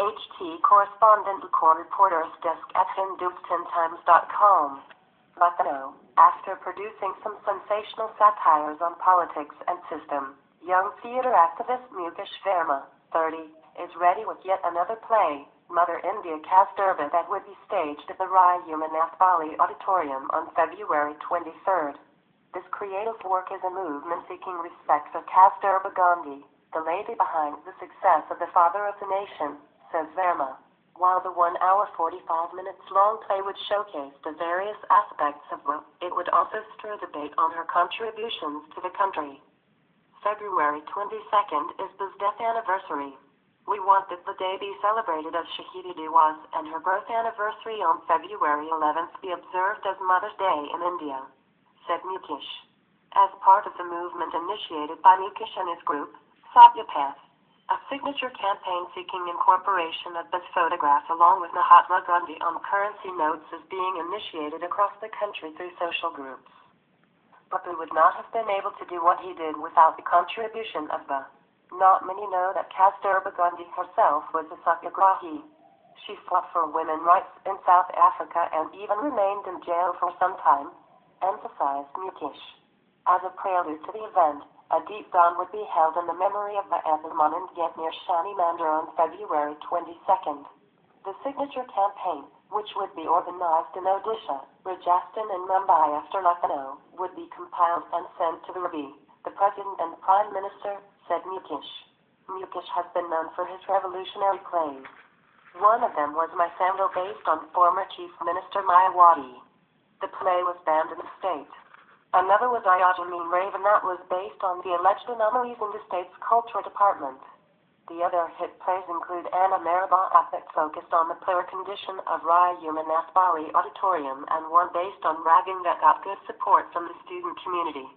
HT correspondent core reporter's desk at HindustanTimes.com. Lucknow, after producing some sensational satires on politics and system, young theater activist Mukesh Verma, 30, is ready with yet another play, Mother India Kasturba, that would be staged at the Rai Umanath Bali Auditorium on February 23rd. This creative work is a movement seeking respect for Kasturba Gandhi, the lady behind the success of the Father of the Nation, says Verma. While the 1 hour 45 minutes long play would showcase the various aspects of her, it would also stir debate on her contributions to the country. February 22nd is Ba's death anniversary. We want that the day be celebrated as Shahidi Diwas and her birth anniversary on February 11th be observed as Mother's Day in India, said Mukesh. As part of the movement initiated by Mukesh and his group, Satyapath, a signature campaign seeking incorporation of Ba's photograph along with Mahatma Gandhi on currency notes is being initiated across the country through social groups. But Ba would not have been able to do what he did without the contribution of Ba. Not many know that Kasturba Gandhi herself was a satyagrahi. She fought for women's rights in South Africa and even remained in jail for some time, emphasized Mukesh. As a prelude to the event, a deep dawn would be held in the memory of Ba at the Monand Gate near Shani Mandir on February 22nd. The signature campaign, which would be organized in Odisha, Rajasthan and Mumbai after Lucknow, would be compiled and sent to the Ravi, the President and Prime Minister, said Mukesh. Mukesh has been known for his revolutionary plays. One of them was My Sandal, based on former Chief Minister Mayawati. The play was banned in the state. Another was Ayajameen Raven that was based on the alleged anomalies in the state's culture department. The other hit plays include Anna Maraba that focused on the poor condition of Rai Umanath Bali Auditorium and one based on ragging that got good support from the student community.